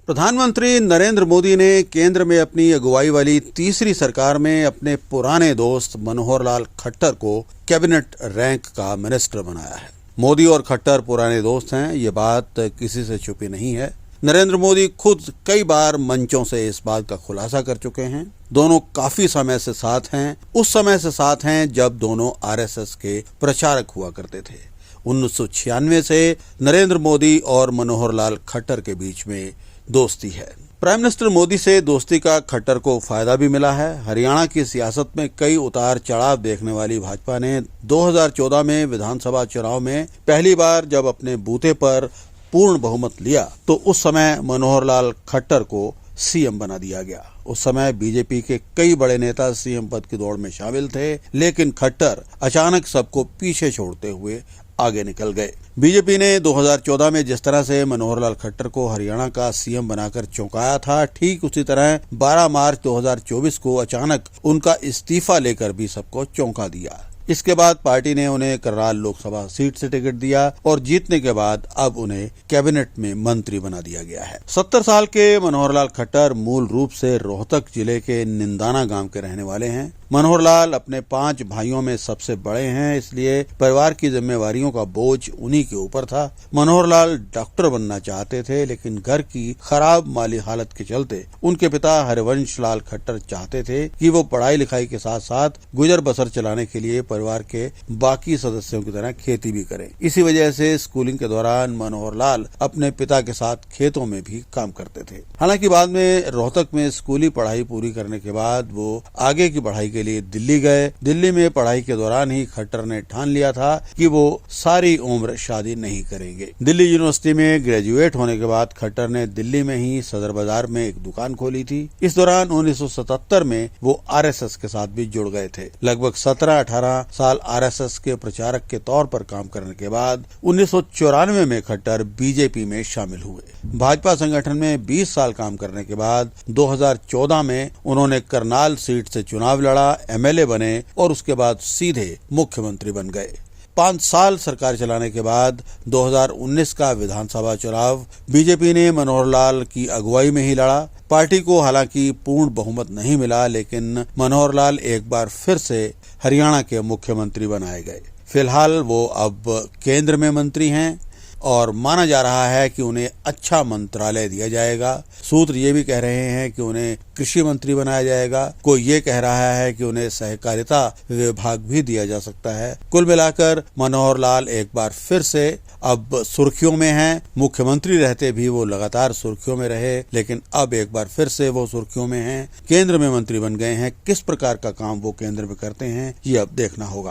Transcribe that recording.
प्रधानमंत्री नरेंद्र मोदी ने केंद्र में अपनी अगुवाई वाली तीसरी सरकार में अपने पुराने दोस्त मनोहर लाल खट्टर को कैबिनेट रैंक का मिनिस्टर बनाया है। मोदी और खट्टर पुराने दोस्त हैं, ये बात किसी से छुपी नहीं है। नरेंद्र मोदी खुद कई बार मंचों से इस बात का खुलासा कर चुके हैं। दोनों काफी समय से साथ हैं, उस समय से साथ हैं जब दोनों आरएसएस के प्रचारक हुआ करते थे। 1996 से नरेंद्र मोदी और मनोहर लाल खट्टर के बीच में दोस्ती है। प्राइम मिनिस्टर मोदी से दोस्ती का खट्टर को फायदा भी मिला है। हरियाणा की सियासत में कई उतार चढ़ाव देखने वाली भाजपा ने 2014 में विधानसभा चुनाव में पहली बार जब अपने बूते पर पूर्ण बहुमत लिया तो उस समय मनोहर लाल खट्टर को सीएम बना दिया गया। उस समय बीजेपी के कई बड़े नेता सीएम पद की दौड़ में शामिल थे, लेकिन खट्टर अचानक सबको पीछे छोड़ते हुए आगे निकल गए। बीजेपी ने 2014 में जिस तरह से मनोहर लाल खट्टर को हरियाणा का सीएम बनाकर चौंकाया था, ठीक उसी तरह 12 मार्च 2024 को अचानक उनका इस्तीफा लेकर भी सबको चौंका दिया। इसके बाद पार्टी ने उन्हें करनाल लोकसभा सीट से टिकट दिया और जीतने के बाद अब उन्हें कैबिनेट में मंत्री बना दिया गया है। 70 साल के मनोहर लाल खट्टर मूल रूप से रोहतक जिले के निंदाना गांव के रहने वाले हैं। मनोहर लाल अपने 5 भाइयों में सबसे बड़े हैं, इसलिए परिवार की जिम्मेवारियों का बोझ उन्हीं के ऊपर था। मनोहर लाल डॉक्टर बनना चाहते थे, लेकिन घर की खराब माली हालत के चलते उनके पिता हरिवंश लाल खट्टर चाहते थे कि वो पढ़ाई लिखाई के साथ साथ गुजर बसर चलाने के लिए परिवार के बाकी सदस्यों की तरह खेती भी करें। इसी वजह से स्कूलिंग के दौरान मनोहर लाल अपने पिता के साथ खेतों में भी काम करते थे। हालांकि बाद में रोहतक में स्कूली पढ़ाई पूरी करने के बाद वो आगे की पढ़ाई के लिए दिल्ली गए। दिल्ली में पढ़ाई के दौरान ही खट्टर ने ठान लिया था कि वो सारी उम्र शादी नहीं करेंगे। दिल्ली यूनिवर्सिटी में ग्रेजुएट होने के बाद खट्टर ने दिल्ली में ही सदर बाजार में एक दुकान खोली थी। इस दौरान 1977 में वो आरएसएस के साथ भी जुड़ गए थे। लगभग 17-18 साल आरएसएस के प्रचारक के तौर पर काम करने के बाद 1994 में खट्टर बीजेपी में शामिल हुए। भाजपा संगठन में 20 साल काम करने के बाद 2014 में उन्होंने करनाल सीट से चुनाव लड़ा, एमएलए बने और उसके बाद सीधे मुख्यमंत्री बन गए। 5 साल सरकार चलाने के बाद 2019 का विधानसभा चुनाव बीजेपी ने मनोहर लाल की अगुवाई में ही लड़ा। पार्टी को हालांकि पूर्ण बहुमत नहीं मिला, लेकिन मनोहर लाल एक बार फिर से हरियाणा के मुख्यमंत्री बनाए गए। फिलहाल वो अब केंद्र में मंत्री हैं और माना जा रहा है कि उन्हें अच्छा मंत्रालय दिया जाएगा। सूत्र ये भी कह रहे हैं कि उन्हें कृषि मंत्री बनाया जाएगा। कोई ये कह रहा है कि उन्हें सहकारिता विभाग भी दिया जा सकता है। कुल मिलाकर मनोहर लाल एक बार फिर से अब सुर्खियों में हैं। मुख्यमंत्री रहते भी वो लगातार सुर्खियों में रहे, लेकिन अब एक बार फिर से वो सुर्खियों में हैं। केंद्र में मंत्री बन गए हैं। किस प्रकार का काम वो केंद्र में करते हैं, ये अब देखना होगा।